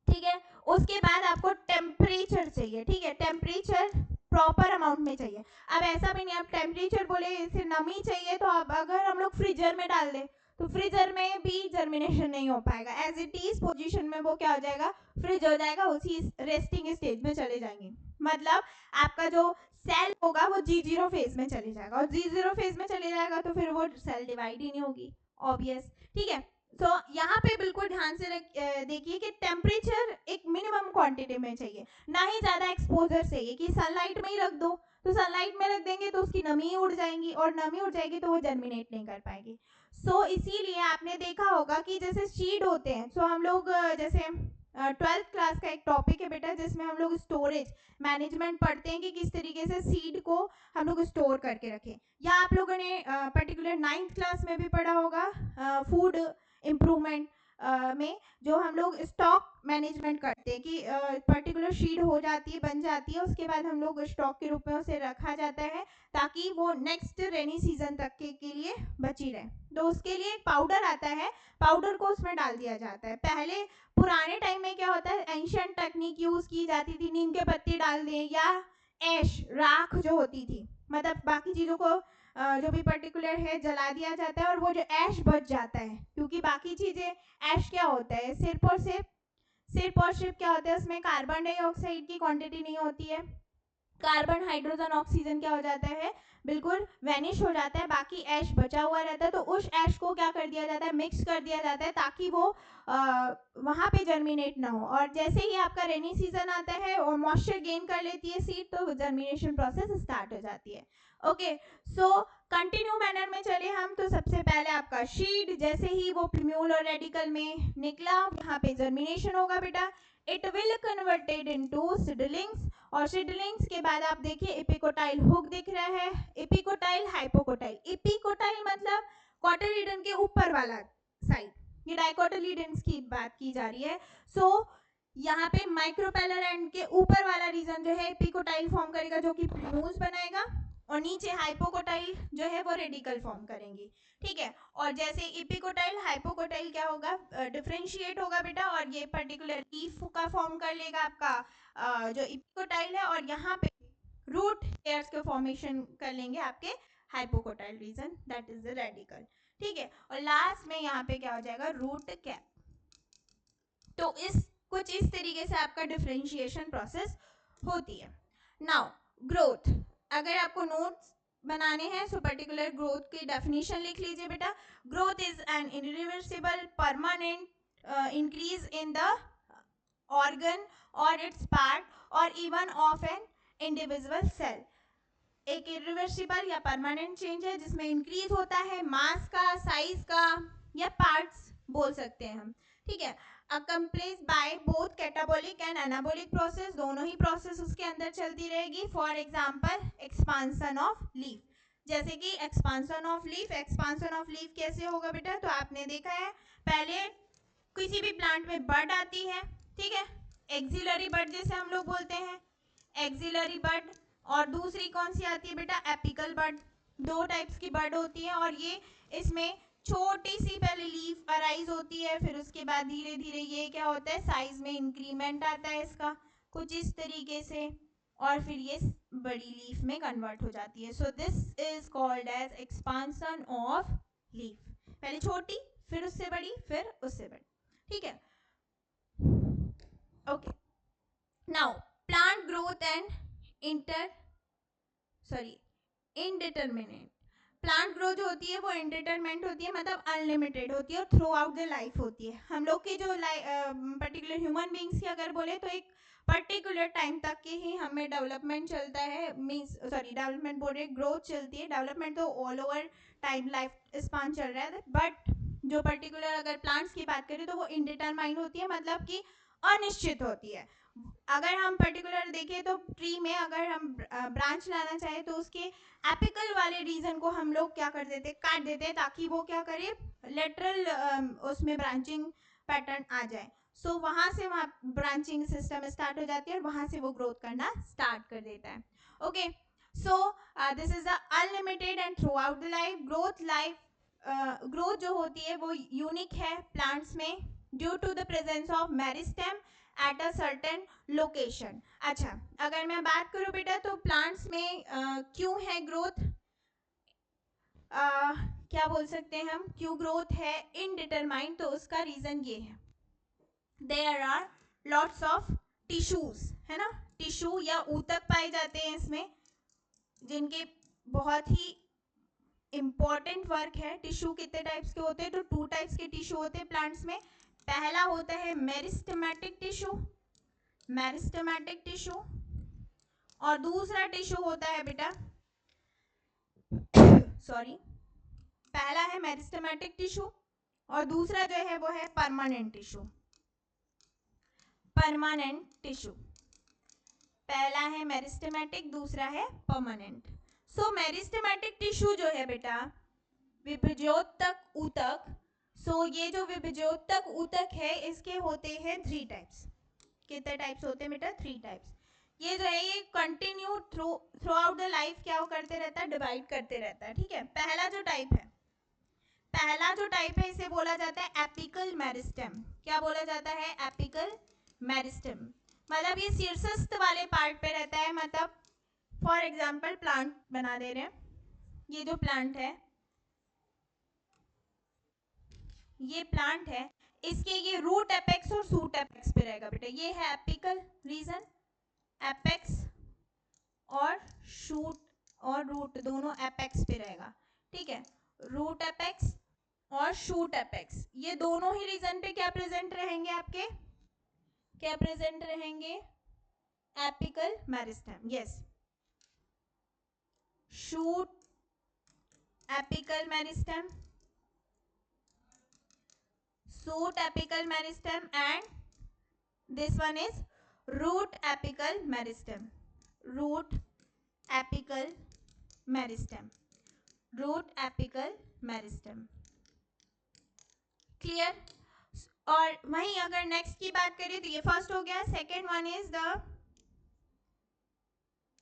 ठीक है, उसके बाद आपको टेम्परेचर चाहिए। ठीक है, टेम्परेचर प्रॉपर अमाउंट में चाहिए। अब ऐसा भी नहीं आप टेम्परेचर बोले इसे नमी चाहिए, तो अब अगर हम लोग फ्रीजर में डाल दें तो फ्रीजर में भी जर्मिनेशन नहीं हो पाएगा, एज इट इज पोजीशन में वो क्या हो जाएगा? फ्रीज हो जाएगा, उसी रेस्टिंग स्टेज में चले जाएंगे। मतलब आपका जो सेल होगा वो G0 फेज में चले जाएगा, और G0 फेज में चले जाएगा तो फिर वो सेल डिवाइड ही नहीं होगी, ऑब्वियस। ठीक है, सो यहाँ पे बिल्कुल ध्यान से देखिए कि टेम्परेचर एक मिनिमम क्वांटिटी में चाहिए, ना ही ज़्यादा एक्सपोजर चाहिए कि सनलाइट में ही रख दो, तो सनलाइट में रख देंगे तो उसकी नमी उड़ जाएंगी और नमी उड़ जाएगी तो वो जर्मिनेट नहीं कर पाएगी। सो इसीलिए आपने देखा होगा कि जैसे सीड होते हैं, सो हम लोग जैसे 12th क्लास का एक टॉपिक है बेटा जिसमें हम लोग स्टोरेज मैनेजमेंट पढ़ते हैं कि किस तरीके से सीड को हम लोग स्टोर करके रखें, या आप लोगों ने पर्टिकुलर 9th क्लास में भी पढ़ा होगा फूड इम्प्रूवमेंट में, जो हम लोग स्टॉक मैनेजमेंट करते हैं कि पर्टिकुलर शीट हो जाती है, बन जाती है, उसके बाद हम लोग स्टॉक के रूप में उसे रखा जाता है ताकि वो नेक्स्ट रेनी सीजन तक के लिए बची रहे। तो उसके लिए एक पाउडर आता है, पाउडर को उसमें डाल दिया जाता है। पहले पुराने टाइम में क्या होता है, एंशिएंट टेक्निक यूज की जाती थी, नीम के पत्ते डाल दें या ऐश राख जो होती थी, मतलब बाकी चीज़ों को जो भी पर्टिकुलर है जला दिया जाता है और वो जो ऐश बच जाता है, क्योंकि बाकी चीज़ें ऐश क्या होता है, सिर्फ और सिर्फ क्या होता है, उसमें कार्बन डाइऑक्साइड की क्वांटिटी नहीं होती है, कार्बन हाइड्रोजन ऑक्सीजन क्या हो जाता है, बिल्कुल वैनिश हो जाता है, बाकी ऐश बचा हुआ रहता है। तो उस ऐश को क्या कर दिया जाता है, मिक्स कर दिया जाता है ताकि वो वहाँ पे जर्मिनेट ना हो, और जैसे ही आपका रेनी सीजन आता है और मॉइस्चर गेन कर लेती है सीड, तो जर्मिनेशन प्रोसेस स्टार्ट हो जाती है। ओके, सो कंटिन्यू मैनर में चले हम, तो सबसे पहले आपका शीड जैसे ही वो प्रिम्यूल और रेडिकल में निकला, यहाँ पे जर्मिनेशन होगा बेटा, it will converted into seedlings, और सीडलिंग्स के बाद आप देखिए एपिकोटाइल हुक दिख रहा है, एपिकोटाइल हाइपोकोटाइल, एपिकोटाइल मतलब कॉटिलीडन के ऊपर वाला साइड, ये डाइकोटिलीडन्स की बात की जा रही है। सो यहाँ पे माइक्रोपेलर एंड के ऊपर वाला रीजन जो है एपिकोटाइल फॉर्म करेगा जो कि प्रिम्यूल्स बनाएगा, और नीचे हाइपोकोटाइल जो है वो रेडिकल फॉर्म करेंगी, ठीक है। और जैसे एपिकोटाइल हाइपोकोटाइल क्या होगा, डिफरेंशिएट होगा बेटा, और ये पर्टिकुलर लीफ का फॉर्म कर लेगा आपका जो एपिकोटाइल है, और यहाँ पे रूट हेयर्स के फॉर्मेशन कर लेंगे आपके hypocotyl region, that is the radicle, ठीक है। और लास्ट में यहाँ पे क्या हो जाएगा, रूट कैप। तो कुछ इस तरीके से आपका डिफरेंशिएशन प्रोसेस होती है। नाउ ग्रोथ, अगर आपको नोट्स बनाने हैं सो पर्टिकुलर ग्रोथ की डेफिनेशन लिख लीजिए बेटा। Growth is an irreversible permanent increase in the organ or its part or even of an individual cell, एक इरिवर्सिबल या परमानेंट चेंज है जिसमें इंक्रीज होता है मास का, साइज का, या पार्ट्स बोल सकते हैं हम, ठीक है। Accomplish by both catabolic and anabolic process, दोनों ही प्रोसेस उसके अंदर चलती रहेगी। For example expansion of leaf, जैसे कि एक्सपांसन ऑफ लीफ कैसे होगा बेटा, तो आपने देखा है पहले किसी भी प्लांट में बड आती है, ठीक है, एक्सिलरी बड जैसे हम लोग बोलते हैं, एक्सिलरी बड, और दूसरी कौन सी आती है बेटा, एपिकल बड। दो टाइप्स की बड होती है, और ये इसमें छोटी सी पहले लीफ अराइज होती है, फिर उसके बाद धीरे धीरे ये क्या होता है, साइज में इंक्रीमेंट आता है इसका कुछ इस तरीके से, और फिर ये बड़ी लीफ में कन्वर्ट हो जाती है। So this is called as expansion of leaf, पहले छोटी, फिर उससे बड़ी, फिर उससे बड़ी, ठीक है। Okay, now plant growth and indeterminate, plant growth जो होती है वो इनडिटरमिनेट होती है, मतलब अनलिमिटेड होती है और थ्रू आउट द लाइफ होती है। हम लोग के जो पर्टिकुलर ह्यूमन बींग्स की अगर बोले तो एक पर्टिकुलर टाइम तक के ही हमें डेवलपमेंट चलता है, मीन्स डेवलपमेंट बोल रहे, ग्रोथ चलती है, डेवलपमेंट तो all over time life span चल रहा है, बट जो पर्टिकुलर अगर प्लांट्स की बात करें तो वो इनडिटरमाइंड होती है, मतलब कि अनिश्चित होती है। अगर हम पर्टिकुलर देखें तो ट्री में अगर हम ब्रांच लाना चाहें तो उसके एपिकल वाले रीजन को हम लोग क्या कर देते, काट देते, ताकि वो क्या करे, लेटरल उसमें ब्रांचिंग पैटर्न आ जाए। सो वहां से वहाँ ब्रांचिंग सिस्टम स्टार्ट हो जाती है और वहां से वो ग्रोथ करना स्टार्ट कर देता है। Okay, so this is the unlimited and throughout the life growth जो होती है वो यूनिक है प्लांट्स में due to the presence of meristem at a certain location. अच्छा, अगर मैं बात करूं बेटा तो प्लांट्स में क्यों है ग्रोथ, क्या बोल सकते हैं हम, क्यों ग्रोथ है इनडिटरमाइंड, तो उसका रीजन ये है, there are lots of tissues, है ना, टिश्यू या ऊतक पाए जाते हैं इसमें, जिनके बहुत ही इंपॉर्टेंट वर्क है। टिश्यू कितने टाइप्स के होते हैं? तो 2 टाइप्स के टिश्यू होते हैं प्लांट्स में। पहला होता है मेरिस्टेमेटिक टिश्यू, मेरिस्टेमेटिक टिश्यू, और दूसरा टिश्यू होता है बेटा सॉरी, पहला है मेरिस्टेमेटिक टिश्यू और दूसरा जो है वो है परमानेंट टिश्यू। परमानेंट टिश्यू, पहला है मेरिस्टेमेटिक, दूसरा है परमानेंट। सो मेरिस्टेमेटिक टिश्यू जो है बेटा विभज्योतक ऊतक, सो ये जो विभज्योतक ऊतक है इसके होते हैं 3 टाइप्स। कितने टाइप्स होते हैं बेटा? 3 टाइप्स। ये जो है ये continue through out the life क्या करते रहता है? डिवाइड करते रहता है। ठीक है, पहला जो टाइप है इसे बोला जाता है एपिकल मेरिस्टेम। क्या बोला जाता है? Apical meristem. मतलब ये शीर्षस्थ वाले पार्ट पे रहता है। मतलब फॉर एग्जांपल प्लांट बना दे रहे हैं, ये जो प्लांट है, ये प्लांट है, इसके ये रूट एपेक्स और शूट एपेक्स पे रहेगा बेटा। ये है एपिकल रीजन, एपेक्स और शूट और रूट दोनों एपेक्स पे रहेगा। ठीक है, रूट एपेक्स और शूट एपेक्स ये दोनों ही रीजन पे क्या प्रेजेंट रहेंगे? आपके क्या प्रेजेंट रहेंगे? Apical meristem. Yes, shoot apical meristem, shoot apical meristem, and this one is root apical meristem. Root apical meristem, root apical meristem। Clear? और वहीं अगर नेक्स्ट की बात करें तो ये फर्स्ट हो गया। Second one is the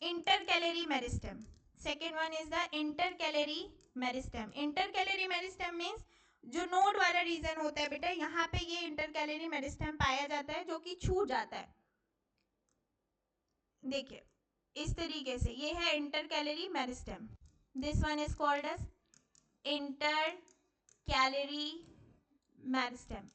intercalary meristem. Second one is the intercalary meristem. Intercalary meristem means जो नोड वाला रीजन होता है बेटा, यहाँ पे ये इंटरकैलरी मेरिस्टेम पाया जाता है जो कि छूट जाता है। देखिए इस तरीके से ये है intercalary meristem. This one is called as intercalary meristem.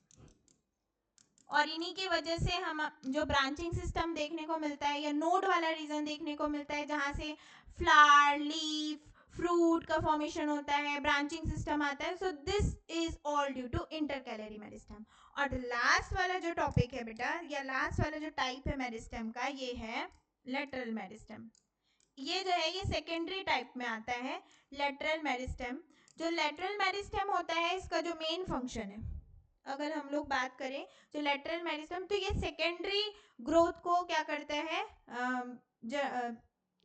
और इन्हीं की वजह से हम जो ब्रांचिंग सिस्टम देखने को मिलता है या नोड वाला रीजन देखने को मिलता है जहां से फ्लावर, लीफ, फ्रूट का फॉर्मेशन होता है, ब्रांचिंग सिस्टम आता है। So this is all due to intercalary meristem. और लास्ट वाला जो टॉपिक है बेटा, या लास्ट वाला जो टाइप है मेरिस्टेम का, ये है लेटरल मेरिस्टेम। ये जो है ये सेकेंडरी टाइप में आता है, लेटरल मेरिस्टेम। जो लेटरल मेरिस्टेम होता है इसका जो मेन फंक्शन है, अगर हम लोग बात करें जो लेटरल मेरिस्टेम, तो ये सेकेंडरी ग्रोथ को क्या करता है?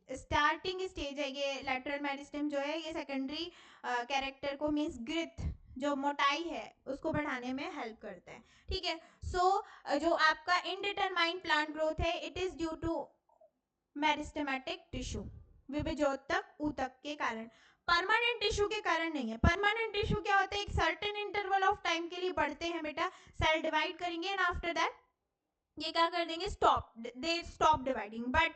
स्टार्टिंग स्टेज है ये लेटरल मेरिस्टेम जो है, ये सेकेंडरी कैरेक्टर को मींस ग्रिथ जो मोटाई है उसको बढ़ाने में हेल्प करता है। ठीक है, सो जो आपका इनडिटरमाइंड प्लांट ग्रोथ है, it is due to meristematic tissue, विभज्योतक ऊतक के कारण। परमानेंट टिश्यू के कारण नहीं है। परमानेंट टिश्यू क्या होता है? एक सर्टेन इंटरवल ऑफ टाइम के लिए बढ़ते हैं बेटा, सेल डिवाइड करेंगे एंड आफ्टर दैट ये क्या कर देंगे? Stop, they stop dividing. But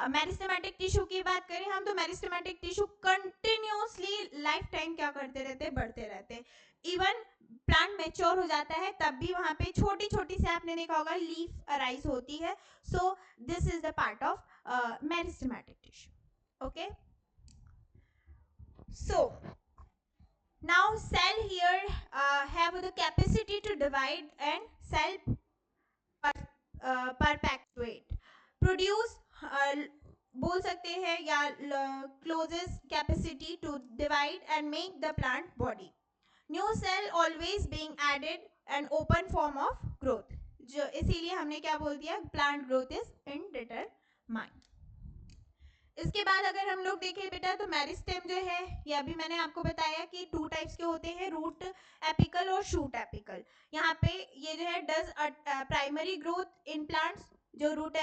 meristematic tissue की बात करें हम, तो meristematic tissue continuously life time क्या करते रहते हैं? बढ़ते रहते हैं। इवन प्लांट मैच्योर हो जाता है तब भी वहां पे छोटी छोटी से आपने देखा होगा लीफ अराइज होती है। So this is the part of meristematic tissue. Okay, so now cell here have the capacity to divide and cell perpetuate, produce बोल सकते हैं या closes capacity to divide and make the plant body, new cell always being added and open form of growth। जो इसीलिए हमने क्या बोल दिया? plant growth is indeterminate। इसके बाद अगर हम लोग देखें बेटा तो मेरिस्टेम जो है, ये अभी मैंने आपको बताया कि 2 टाइप्स के होते हैं, रूट एपिकल और शूट एपिकल। यहाँ पे ये जो है does primary growth in plants. जो रूट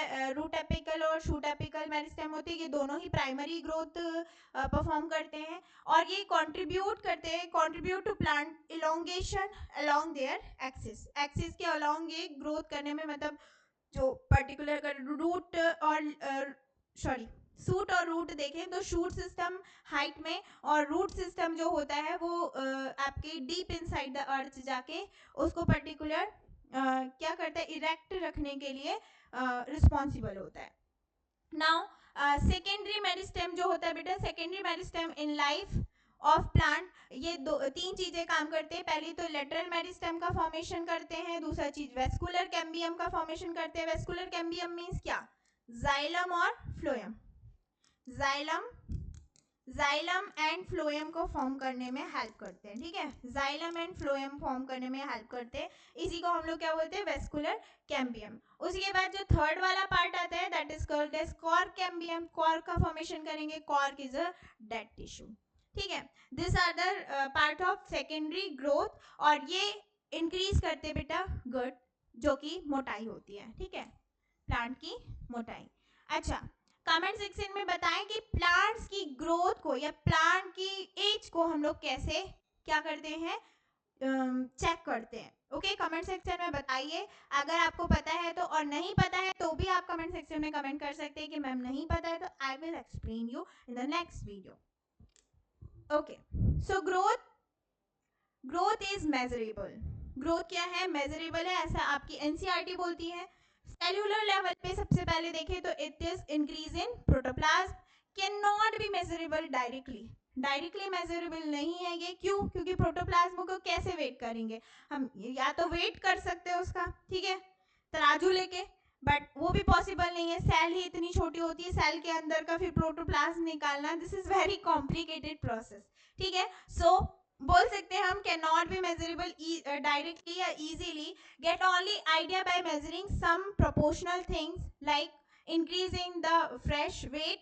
एपिकल और शूट एपिकल मेरिस्टेम होते हैं, ये दोनों ही प्राइमरी ग्रोथ परफॉर्म करते हैं और ये contribute to plant elongation along their axis. Axis के अलोंग ये ग्रोथ करने में, मतलब जो पर्टिकुलर रूट और शूट और रूट देखें तो शूट सिस्टम हाइट में और रूट सिस्टम जो होता है वो आपके डीप इनसाइड द अर्थ जाके उसको पर्टिकुलर क्या करता है? इरेक्ट रखने के लिए रिस्पॉन्सिबल होता है। नाउ सेकेंडरी मेरिस्टेम जो होता है बेटा, secondary meristem in life of plant, ये तीन चीजें काम करते हैं। पहली तो लेटरल मेरिस्टेम का फॉर्मेशन करते हैं, दूसरा चीज वेस्कुलर कैम्बियम का फॉर्मेशन करते हैं। वेस्कुलर कैम्बियम मींस क्या, जाइलम और फ्लोएम, जाइलम एंड फ्लोएम को फॉर्म करने में हेल्प करते हैं, ठीक है, जाइलम एंड फ्लोएम फॉर्म करने में हेल्प करते हैं, इसी को हम लोग क्या बोलते हैं, वेस्कुलर कैम्बियम। उसके बाद जो थर्ड वाला पार्ट आता है that is called as cork cambium, cork का फॉर्मेशन करेंगे, cork is a dead tissue, ठीक है। This are the part of secondary growth, और ये इंक्रीज करते बेटा गट, जो कि मोटाई होती है, ठीक है, प्लांट की मोटाई। अच्छा, कमेंट सेक्शन में बताएं कि प्लांट्स की ग्रोथ को या प्लांट की एज को हम लोग कैसे क्या करते हैं, चेक करते हैं। ओके, कमेंट सेक्शन में बताइए अगर आपको पता है तो, और नहीं पता है तो भी आप कमेंट सेक्शन में कमेंट कर सकते हैं कि मैम नहीं पता है, तो I will explain you in the next video. Okay, so growth is measurable. Growth क्या है, मेजरेबल है, ऐसा आपकी एनसीईआरटी बोलती है। सेल्यूलर लेवल पे सबसे पहले देखें तो it is increase in protoplasm, can not be measurable directly measurable नहीं है ये, क्यों, क्योंकि प्रोटोप्लाज्म को कैसे वेट करेंगे हम, या तो वेट कर सकते हैं उसका, ठीक है, तराजू लेके, बट वो भी पॉसिबल नहीं है, सेल ही इतनी छोटी होती है, सेल के अंदर का फिर प्रोटोप्लाज्म निकालना, this is very complicated process, ठीक है। सो बोल सकते हैं हम can not be measurable directly या easily, get only idea by measuring some proportional things like increasing the fresh weight,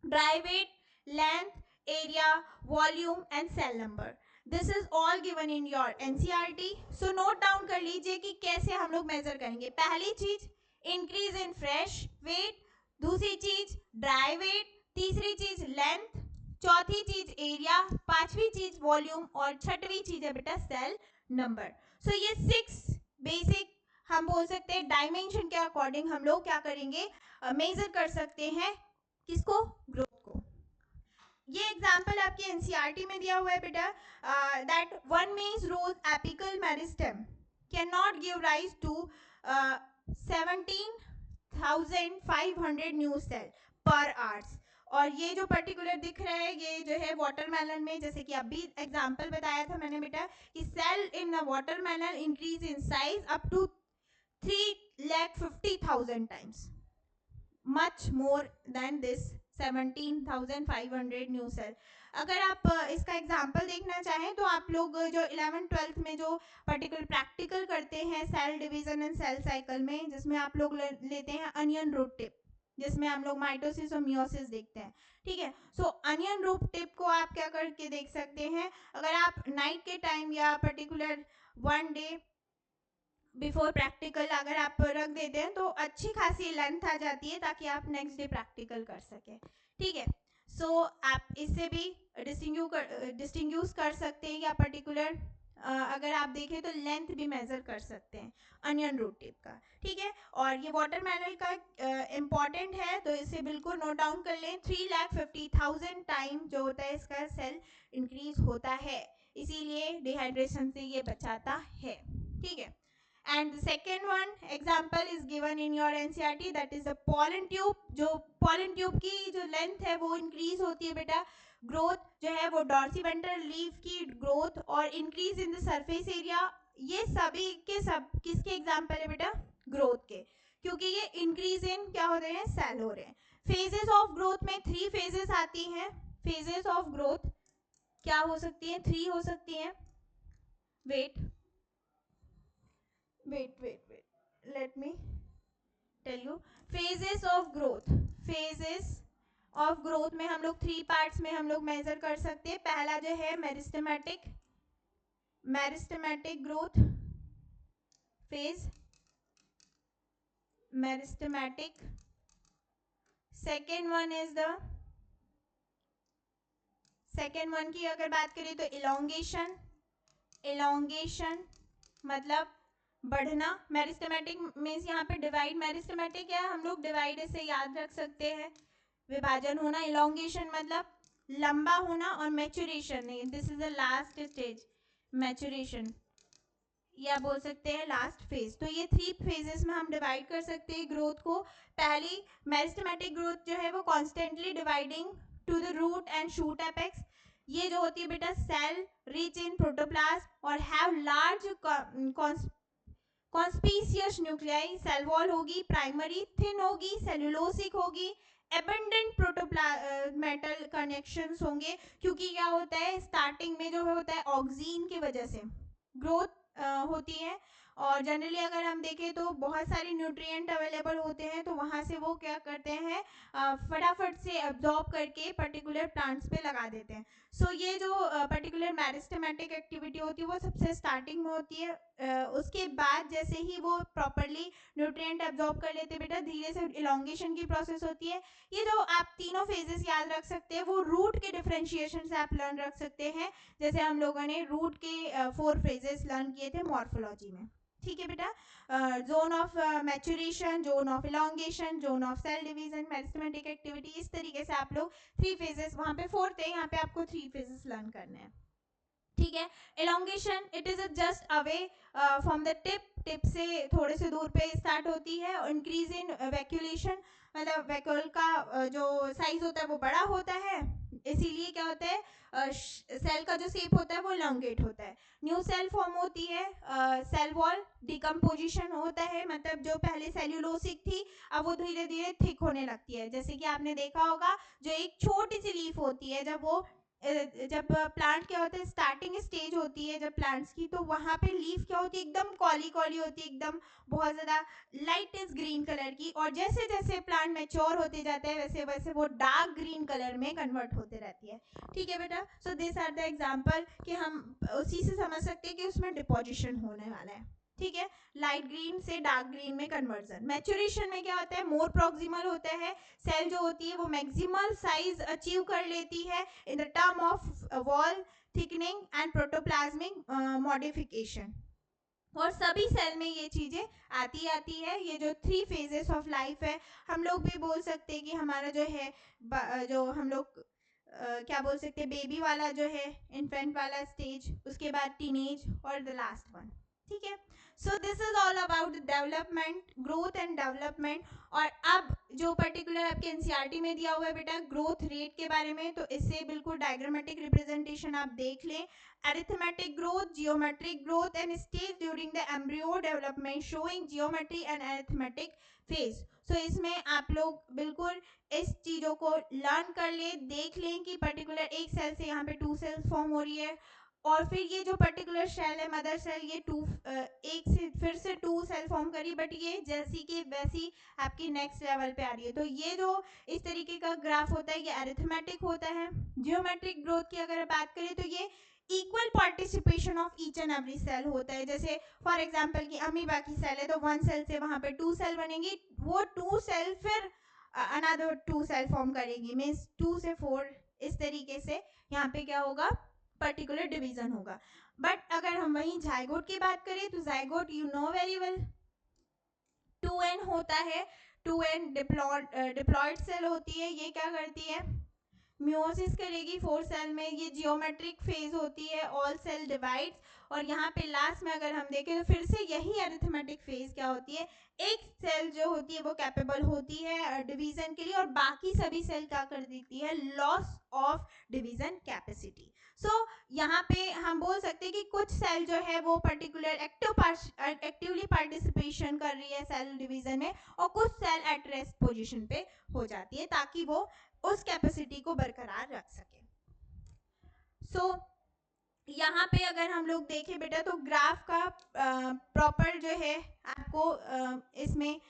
dry weight, length, area, volume and cell number. This is all given in your NCERT. So note down कर लीजिए कि कैसे हम लोग major करेंगे। पहली चीज increase in fresh weight, दूसरी चीज dry weight, तीसरी चीज length, चौथी चीज एरिया, पांचवी चीज वॉल्यूम, और छठवीं चीज है बेटा सेल नंबर। सो ये 6 बेसिक हम बोल सकते हैं डायमेंशन के अकॉर्डिंग हम लोग क्या करेंगे, मेजर कर सकते हैं किसको, ग्रोथ को। ये एग्जांपल आपके एनसीईआरटी में दिया हुआ है बेटा, that 1 means rose apical meristem cannot give rise to 17,500 new cell per hours। और ये जो पर्टिकुलर दिख रहा है ये जो है वाटरमेलन में, जैसे कि अभी एग्जांपल बताया था मैंने बेटा कि cell in the watermelon increase in size up to 3,50,000 times, much more than this 17,500 new cell. अगर आप इसका एग्जांपल देखना चाहें तो आप लोग जो 11th-12th में जो पर्टिकुलर प्रैक्टिकल करते हैं cell division and cell cycle में, जिसमें आप लोग लेते हैं अनियन रूट टिप, जिसमें हम लोग माइटोसिस और मियोसिस देखते हैं, ठीक है। सो अनियन रूट टिप को आप क्या करके देख सकते हैं, अगर आप नाइट के टाइम या पर्टिकुलर 1 डे बिफोर प्रैक्टिकल अगर आप रख देते हैं तो अच्छी खासी लेंथ आ जाती है, ताकि आप नेक्स्ट डे प्रैक्टिकल कर सकें, ठीक है। सो आप इससे भी डिस्टिंग्यूश कर सकते हैं, या पर्टिकुलर अगर आप देखें तो लेंथ भी मेजर कर सकते हैं अनियन रूट टिप का, ठीक है। और ये वाटरमेलन का इम्पॉर्टेंट है, तो इसे बिल्कुल नोट डाउन कर लें। 3,50,000 टाइम जो होता है इसका सेल इंक्रीज होता है, इसीलिए डिहाइड्रेशन से ये बचाता है, ठीक है। And the second one example is given in your NCERT, that is the pollen tube। जो pollen tube की जो लेंथ है वो इंक्रीज होती है बेटा, ग्रोथ जो है वो डॉर्सीवेंट्रल लीफ की ग्रोथ और increase in the surface area, ये सभी के सब किसके एग्जाम्पल है बेटा, ग्रोथ के, क्योंकि ये इंक्रीज इन क्या हो रहे हैं, सेल हो रहे हैं। फेजेस ऑफ ग्रोथ में 3 फेजेस आती हैं, फेजेस ऑफ ग्रोथ क्या हो सकती है, 3 हो सकती हैं। wait let me tell you phases of growth में हम लोग 3 पार्ट्स में हम लोग मेजर कर सकते हैं। पहला जो है meristematic growth phase, meristematic. Second one की अगर बात करें तो इलोंगेशन मतलब बढ़ना। मेरिस्टेमेटिक मींस यहाँ पे डिवाइड, मेरिस्टेमेटिक है हम लोग डिवाइड से याद रख सकते हैं, विभाजन होना। इलोंगेशन मतलब लंबा होना, और maturation, this is the last stage, maturation या बोल सकते हैं लास्ट फेज। तो ये 3 फेजेस में हम डिवाइड कर सकते हैं ग्रोथ को। पहली मेरिस्टेमेटिक ग्रोथ जो है वो constantly dividing to the root and shoot apex, ये जो होती है बेटा सेल रिच इन प्रोटोप्लाज्म और have large conspicuous nuclei, cell wall होगी प्राइमरी थिन होगी, सेलुलोसिक होगी, एबंडेंट प्रोटोप्लाज्मेटल कनेक्शंस होंगे, क्योंकि क्या होता है स्टार्टिंग में जो होता है ऑक्सीन की वजह से ग्रोथ होती है, और जनरली अगर हम देखें तो बहुत सारे न्यूट्रिएंट अवेलेबल होते हैं, तो वहाँ से वो क्या करते हैं फटाफट से एब्जॉर्ब करके पर्टिकुलर प्लांट्स पे लगा देते हैं। सो ये जो पर्टिकुलर मेरिस्टेमेटिक एक्टिविटी होती है वो सबसे स्टार्टिंग में होती है, उसके बाद जैसे ही वो प्रॉपरली न्यूट्रिएंट एब्जॉर्ब कर लेते हैं बेटा, धीरे से इलोंगेशन की प्रोसेस होती है। ये जो आप तीनों फेजेस याद रख सकते हैं वो रूट के डिफरेंशिएशन से आप लर्न रख सकते हैं, जैसे हम लोगों ने रूट के 4 फेजेस लर्न किए थे मॉर्फोलॉजी में। ठीक है बेटा, zone of maturation, zone of elongation, zone of cell division, meristematic activity, इस तरीके से आप लोग 3 फेजेस, वहां पे 4 थे, यहाँ पे आपको 3 फेजेस लर्न करने हैं। ठीक है, elongation it is just away from the tip से थोड़े से दूर पे स्टार्ट होती है, और इंक्रीज इन वैक्यूलेशन, मतलब वैक्यूल का जो साइज होता है वो बड़ा होता है, इसीलिए क्या होता है सेल का जो शेप होता है वो elongate होता है। न्यू सेल फॉर्म होती है, सेल वॉल डिकम्पोजिशन होता है, मतलब जो पहले सेल्यूलोसिक थी अब वो धीरे धीरे थिक होने लगती है, जैसे कि आपने देखा होगा जो एक छोटी सी लीफ होती है, जब प्लांट क्या होता है स्टार्टिंग स्टेज होती है जब प्लांट्स की, तो वहां पे लीफ क्या होती है एकदम कॉली कॉली होती है, एकदम बहुत ज्यादा लाइट इज ग्रीन कलर की, और जैसे जैसे प्लांट मैच्योर होते जाते हैं वैसे वैसे वो डार्क ग्रीन कलर में कन्वर्ट होते रहती है। ठीक है बेटा, so this are the example कि हम उसी से समझ सकते हैं कि उसमें डिपोजिशन होने वाला है। ठीक है, लाइट ग्रीन से डार्क ग्रीन में कन्वर्जन। मैच्योरेशन में क्या होता है मोर प्रॉक्सिमल होता है, सेल जो होती है वो मैक्सिमल साइज अचीव कर लेती है in the term of wall thickening and protoplasmic modification, और सभी सेल में ये चीजें आती है। ये जो 3 फेजेस ऑफ लाइफ है, हम लोग भी बोल सकते हैं कि हमारा जो है जो हम लोग क्या बोल सकते हैं बेबी वाला जो है इन्फेंट वाला स्टेज, उसके बाद टीनेज और द लास्ट वन। ठीक है, so this is all about development, growth and development. और अब जो पर्टिकुलर आपके एनसीईआरटी में दिया हुआ है बेटा ग्रोथ रेट के बारे में, तो इससे बिल्कुल डायग्रामेटिक रिप्रेजेंटेशन आप देख लें। arithmetic growth, geometric growth and stage during the embryo development showing geometry and arithmetic phase। so इसमें आप लोग बिल्कुल इस चीजों को लर्न कर ले, देख लें कि पर्टिकुलर एक सेल से यहाँ पे 2 सेल्स फॉर्म हो रही है, और फिर ये जो पर्टिकुलर सेल है मदर सेल, ये एक से फिर से 2 सेल फॉर्म करी, बट ये जैसी की वैसी आपकी नेक्स्ट लेवल पे आ रही है। तो ये जो इस तरीके का ग्राफ होता है ये अरिथमेटिक होता है। जियोमेट्रिक ग्रोथ की अगर बात करें तो ये equal participation of each and every cell होता है, जैसे फॉर एग्जांपल कि अमीबा की सेल है तो 1 सेल से वहां पे 2 सेल बनेंगी, वो 2 सेल फिर अनदर 2 सेल फॉर्म करेगी, मींस 2 से 4, इस तरीके से यहाँ पे क्या होगा पर्टिकुलर डिवीजन होगा। बट अगर हम वहीं जाइगोट की बात करें तो zygote you know very well 2n होता है, 2n डिप्लॉयड सेल होती है, ये क्या करती है म्यूसिस करेगी 4 सेल में, ये जियोमेट्रिक फेज होती है, ऑल सेल डिवाइड्स, और यहाँ पे लास्ट में अगर हम देखें तो फिर से यही अरिथमेटिक फेज क्या होती है, एक सेल जो होती है वो कैपेबल होती है डिवीजन के लिए, और बाकी सभी सेल क्या कर देती है लॉस ऑफ डिवीजन कैपेसिटी। सो यहाँ पे हम बोल सकते हैं कि कुछ सेल जो है वो पर्टिकुलर एक्टिवली पार्टिसिपेशन कर रही है सेल डिवीजन में, और कुछ सेल एट रेस्ट पोजिशन पे हो जाती है ताकि वो उस कैपेसिटी को बरकरार रख सके। सो यहाँ पे अगर हम लोग देखें बेटा तो ग्राफ का प्रॉपर जो है आपको इसमें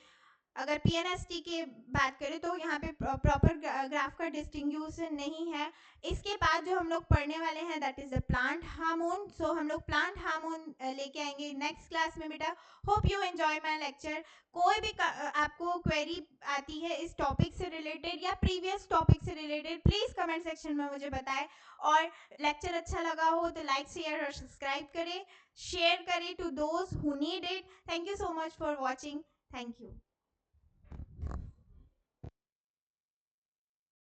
अगर पीएनएसटी की बात करें तो यहाँ पे प्रॉपर ग्राफ का डिस्टिंग्यूशन नहीं है। इसके बाद जो हम लोग पढ़ने वाले हैं that is the plant hormone. So हम लोग प्लांट हार्मोन लेके आएंगे नेक्स्ट क्लास में बेटा। Hope you enjoy my lecture. कोई भी आपको क्वेरी आती है इस टॉपिक से रिलेटेड या प्रीवियस टॉपिक से रिलेटेड, प्लीज कमेंट सेक्शन में मुझे बताएं, और लेक्चर अच्छा लगा हो तो लाइक शेयर और सब्सक्राइब करें, शेयर करें to those who need it. Thank you so much for watching. Thank you.